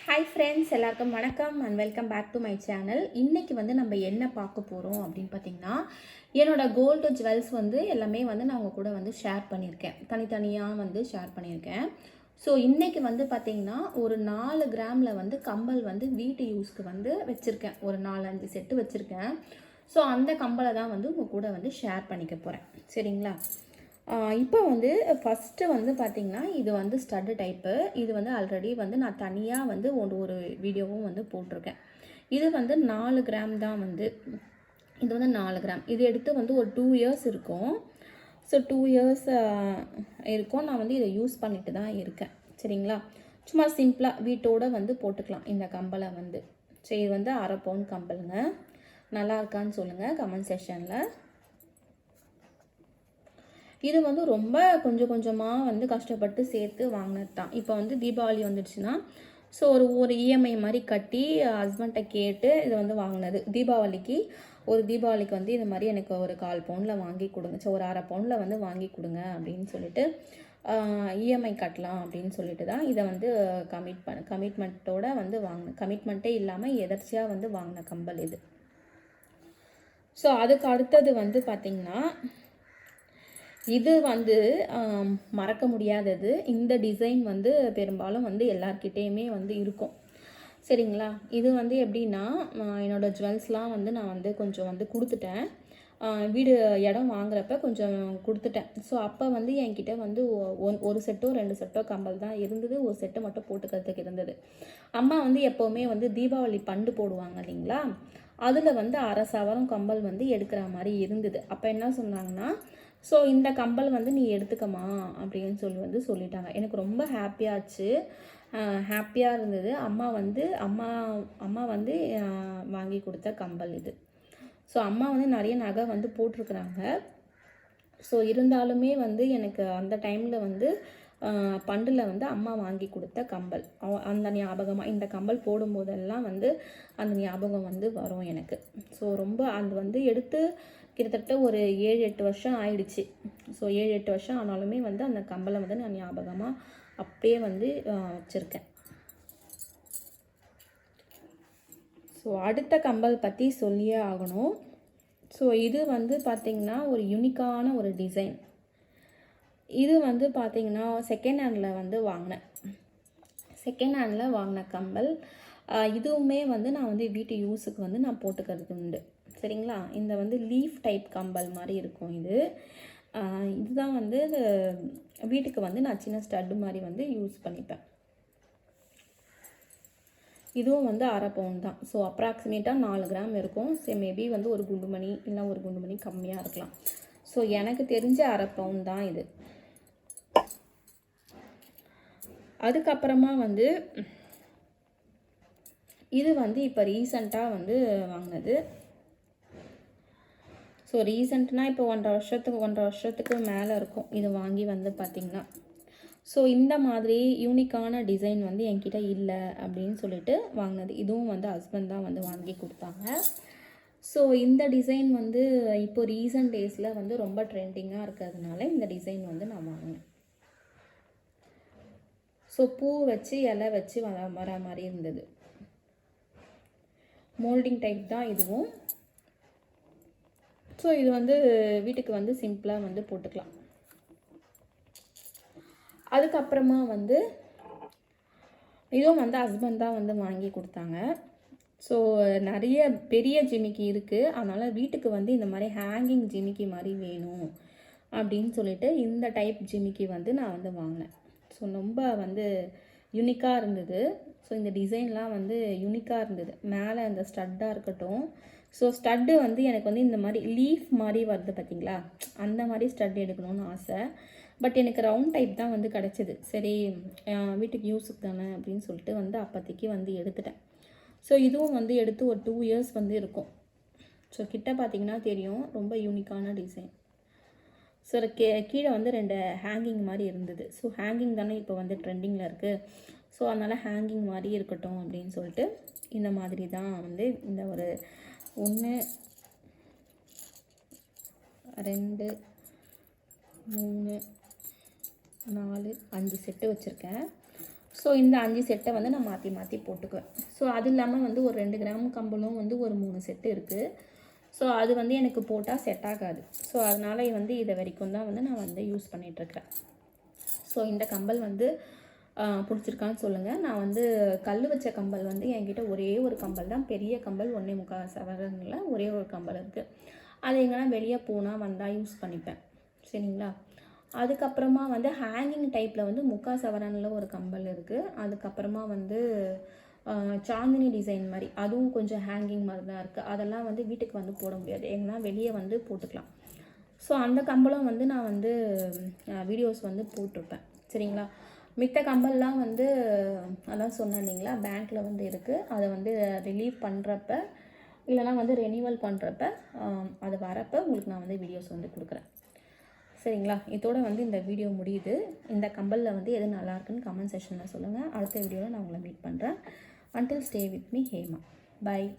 Hi friends, எல்லாருக்கும் வணக்கம் and welcome back to my channel. இன்றைக்கி வந்து நம்ம என்ன பார்க்க போகிறோம் அப்படின்னு பார்த்திங்கன்னா, என்னோடய கோல்டு ஜுவல்ஸ் வந்து எல்லாமே வந்து நான் உங்கள் கூட வந்து ஷேர் பண்ணியிருக்கேன். தனித்தனியாக வந்து ஷேர் பண்ணியிருக்கேன். ஸோ இன்றைக்கி வந்து பார்த்திங்கன்னா ஒரு 4 கிராமில் வந்து கம்பல் வந்து வீட்டு யூஸ்க்கு வந்து வச்சுருக்கேன். ஒரு 4-5 செட்டு வச்சுருக்கேன். ஸோ அந்த கம்பலை தான் வந்து உங்கள் கூட வந்து ஷேர் பண்ணிக்க போகிறேன். சரிங்களா? இப்போ வந்து ஃபஸ்ட்டு வந்து பார்த்திங்கன்னா, இது வந்து ஸ்டட்டு டைப்பு. இது வந்து ஆல்ரெடி வந்து நான் தனியாக வந்து ஒரு வீடியோவும் வந்து போட்டிருக்கேன். இது வந்து 4 கிராம் தான் வந்து. இது வந்து 4 கிராம். இது எடுத்து வந்து ஒரு 2 இயர்ஸ் இருக்கும். ஸோ 2 இயர்ஸ் இருக்கும். நான் வந்து இதை யூஸ் பண்ணிட்டு தான் இருக்கேன். சரிங்களா? சும்மா சிம்பிளாக வீட்டோடு வந்து போட்டுக்கலாம் இந்த கம்பலை வந்து. சரி, இது வந்து 1/2 பவுன் கம்பலுங்க. நல்லா இருக்கான்னு சொல்லுங்கள் கமெண்ட் செக்ஷனில். இது வந்து ரொம்ப கொஞ்சமாக வந்து கஷ்டப்பட்டு சேர்த்து வாங்கினது தான். இப்போ வந்து தீபாவளி வந்துடுச்சுன்னா, ஸோ ஒரு இஎம்ஐ மாதிரி கட்டி ஹஸ்பண்ட்டை கேட்டு இதை வந்து வாங்கினது. தீபாவளிக்கு வந்து இது மாதிரி எனக்கு ஒரு 1/4 பவுனில் வாங்கி கொடுங்க, ஸோ ஒரு 1/2 பவுனில் வந்து வாங்கி கொடுங்க அப்படின்னு சொல்லிட்டு இஎம்ஐ கட்டலாம் அப்படின்னு சொல்லிட்டு தான் இதை வந்து கமிட்மெண்ட்டோடு வந்து வாங்கினேன். கமிட்மெண்ட்டே இல்லாமல் எதர்ச்சியாக வந்து வாங்கின கம்பல் இது. ஸோ அதுக்கு அடுத்தது வந்து பார்த்திங்கன்னா, இது வந்து மறக்க முடியாதது. இந்த டிசைன் வந்து பெரும்பாலும் வந்து எல்லார்கிட்டேயுமே வந்து இருக்கும். சரிங்களா? இது வந்து எப்படின்னா, என்னோடய ஜுவல்ஸ்லாம் வந்து நான் வந்து கொஞ்சம் வந்து கொடுத்துட்டேன். வீடு இடம் வாங்குறப்ப கொஞ்சம் கொடுத்துட்டேன். ஸோ அப்போ வந்து என்கிட்ட வந்து ஒரு செட்டோ 2 செட்டோ கம்பல் தான் இருந்தது. ஒரு செட்டு மட்டும் போட்டுக்கிறதுக்கு இருந்தது. அம்மா வந்து எப்போவுமே வந்து தீபாவளி பண்டு போடுவாங்க இல்லைங்களா? அதில் வந்து 1/2 சவரம் கம்பல் வந்து எடுக்கிற மாதிரி இருந்தது. அப்போ என்ன சொன்னாங்கன்னா, ஸோ இந்த கம்பல் வந்து நீ எடுத்துக்கமா அப்படின்னு வந்து சொல்லிட்டாங்க. எனக்கு ரொம்ப ஹாப்பியாச்சு. ஹாப்பியாக இருந்தது. அம்மா வந்து வாங்கி கொடுத்த கம்பல் இது. ஸோ அம்மா வந்து நிறைய நகை வந்து போட்டிருக்குறாங்க. ஸோ இருந்தாலுமே வந்து எனக்கு அந்த டைமில் வந்து பண்டில் வந்து அம்மா வாங்கி கொடுத்த கம்பல், அந்த ஞாபகமாக இந்த கம்பல் போடும்போதெல்லாம் வந்து அந்த ஞாபகம் வந்து வரும் எனக்கு. ஸோ ரொம்ப அது வந்து எடுத்து கிட்டத்தட்ட ஒரு 7-8 வருஷம் ஆயிடுச்சு. ஸோ 7-8 வருஷம் ஆனாலுமே வந்து அந்த கம்பலை வந்து நான் ஞாபகமாக அப்படியே வந்து வச்சுருக்கேன். ஸோ அடுத்த கம்பல் பற்றி சொல்லியே ஆகணும். ஸோ இது வந்து பார்த்திங்கன்னா ஒரு யூனிக்கான ஒரு டிசைன். இது வந்து பார்த்திங்கன்னா செகண்ட் ஹேண்டில் வந்து வாங்கினேன். செகண்ட் ஹேண்டில் வாங்கின கம்பல். இதுவுமே வந்து நான் வந்து வீட்டு யூஸுக்கு வந்து நான் போட்டுக்கிறது உண்டு. சரிங்களா? இந்த வந்து லீஃப் டைப் கம்பல் மாதிரி இருக்கும் இது. இதுதான் வந்து வீட்டுக்கு வந்து நான் சின்ன ஸ்டட்டு மாதிரி வந்து யூஸ் பண்ணிப்பேன். இதுவும் வந்து 1/2 பவுன் தான். ஸோ அப்ராக்சிமேட்டாக 4 கிராம் இருக்கும். மேபி வந்து ஒரு குண்டுமணி இல்லை ஒரு குண்டுமணி கம்மியாக இருக்கலாம். ஸோ எனக்கு தெரிஞ்ச 1/2 பவுன் தான் இது. அதுக்கப்புறமா வந்து இது வந்து இப்போ ரீசண்டாக வந்து வாங்கினது. ஸோ ரீசெண்ட்னால் இப்போ 1.5 வருஷத்துக்கு மேலே இருக்கும் இது வாங்கி வந்து பார்த்திங்கன்னா. ஸோ இந்த மாதிரி யூனிக்கான டிசைன் வந்து என்கிட்ட இல்லை அப்படின்னு சொல்லிட்டு வாங்கினது. இதுவும் வந்து ஹஸ்பண்ட் தான் வந்து வாங்கி கொடுத்தாங்க. ஸோ இந்த டிசைன் வந்து இப்போ ரீசன்ட் டேஸில் வந்து ரொம்ப ட்ரெண்டிங்காக இருக்கிறதுனால இந்த டிசைன் வந்து நான் வாங்கினேன். ஸோ பூ வச்சு இலை வச்சு வர மாதிரி இருந்தது. மோல்டிங் டைப் தான் இதுவும். ஸோ இது வந்து வீட்டுக்கு வந்து சிம்பிளாக வந்து போட்டுக்கலாம். அதுக்கப்புறமா வந்து இதுவும் வந்து ஹஸ்பண்ட் தான் வந்து வாங்கி கொடுத்தாங்க. ஸோ நிறைய பெரிய ஜிமிக்கி இருக்குது. அதனால் வீட்டுக்கு வந்து இந்த மாதிரி ஹேங்கிங் ஜிமிக்கி மாதிரி வேணும் அப்படின்னு சொல்லிட்டு இந்த டைப் ஜிமிக்கி வந்து நான் வந்து வாங்கினேன். ஸோ ரொம்ப வந்து யூனிக்காக இருந்தது. ஸோ இந்த டிசைன்லாம் வந்து யூனிக்காக இருந்தது. மேலே அந்த ஸ்டட்டாக இருக்கட்டும். ஸோ ஸ்டட்டு வந்து எனக்கு வந்து இந்த மாதிரி லீஃப் மாதிரி வருது பார்த்திங்களா, அந்த மாதிரி ஸ்டட் எடுக்கணும்னு ஆசை. பட் எனக்கு ரவுண்ட் டைப் தான் வந்து கிடச்சிது. சரி, வீட்டுக்கு யூஸுக்கு தானே அப்படின்னு சொல்லிட்டு வந்து அப்போதைக்கு வந்து எடுத்துட்டேன். ஸோ இதுவும் வந்து எடுத்து ஒரு 2 இயர்ஸ் வந்து இருக்கும். ஸோ கிட்ட பார்த்திங்கன்னா தெரியும், ரொம்ப யூனிக்கான டிசைன். ஸோ கீழே வந்து 2 ஹேங்கிங் மாதிரி இருந்தது. ஸோ ஹேங்கிங் தானே இப்போ வந்து ட்ரெண்டிங்கில் இருக்குது. ஸோ அதனால் ஹேங்கிங் மாதிரி இருக்கட்டும் அப்படின்னு சொல்லிட்டு இந்த மாதிரி தான் வந்து இந்த ஒரு 1 2 3 4 5 செட்டு வச்சுருக்கேன். ஸோ இந்த 5 செட்டை வந்து நான் மாற்றி மாற்றி போட்டுக்குவேன். ஸோ அது இல்லாமல் வந்து ஒரு 2 கிராம் கம்பளும் வந்து ஒரு 3 செட்டு இருக்குது. ஸோ அது வந்து எனக்கு போட்டால் செட் ஆகாது. ஸோ அதனால் வந்து இதை வரைக்கும் தான் வந்து நான் வந்து யூஸ் பண்ணிகிட்ருக்கிறேன். ஸோ இந்த கம்பல் வந்து பிடிச்சிருக்கான்னு சொல்லுங்கள். நான் வந்து கல் வச்ச கம்பல் வந்து என்கிட்ட ஒரே ஒரு கம்பல் தான், பெரிய கம்பல் 1.25 சவரனில் ஒரே ஒரு கம்பல் இருக்குது. அது எங்கன்னா வெளியே போனால் வந்தால் யூஸ் பண்ணிப்பேன். சரிங்களா? அதுக்கப்புறமா வந்து ஹேங்கிங் டைப்பில் வந்து 3/4 சவரனில் ஒரு கம்பல் இருக்குது. அதுக்கப்புறமா வந்து சாந்தினி டிசைன் மாதிரி அதுவும் கொஞ்சம் ஹேங்கிங் மாதிரி தான் இருக்குது. அதெல்லாம் வந்து வீட்டுக்கு வந்து போட முடியாது, எங்கன்னா வெளியே வந்து போட்டுக்கலாம். ஸோ அந்த கம்பலும் வந்து நான் வந்து வீடியோஸ் வந்து போட்டிருப்பேன். சரிங்களா? மித்த கம்பல்லாம் வந்து அதான் சொன்னேன் இல்லைங்களா, பேங்க்கில் வந்து இருக்குது. அதை வந்து ரிலீவ் பண்ணுறப்ப இல்லைனா வந்து ரெனியூவல் பண்ணுறப்ப அது வரப்போ உங்களுக்கு நான் வந்து வீடியோஸ் வந்து கொடுக்குறேன். சரிங்களா? இதோட வந்து இந்த வீடியோ முடியுது. இந்த கம்பலில் வந்து எது நல்லாயிருக்குன்னு கமெண்ட் செக்ஷனில் சொல்லுங்கள். அடுத்த வீடியோவில் நான் உங்களை மீட் பண்ணுறேன். Until stay with me, Hema. Bye.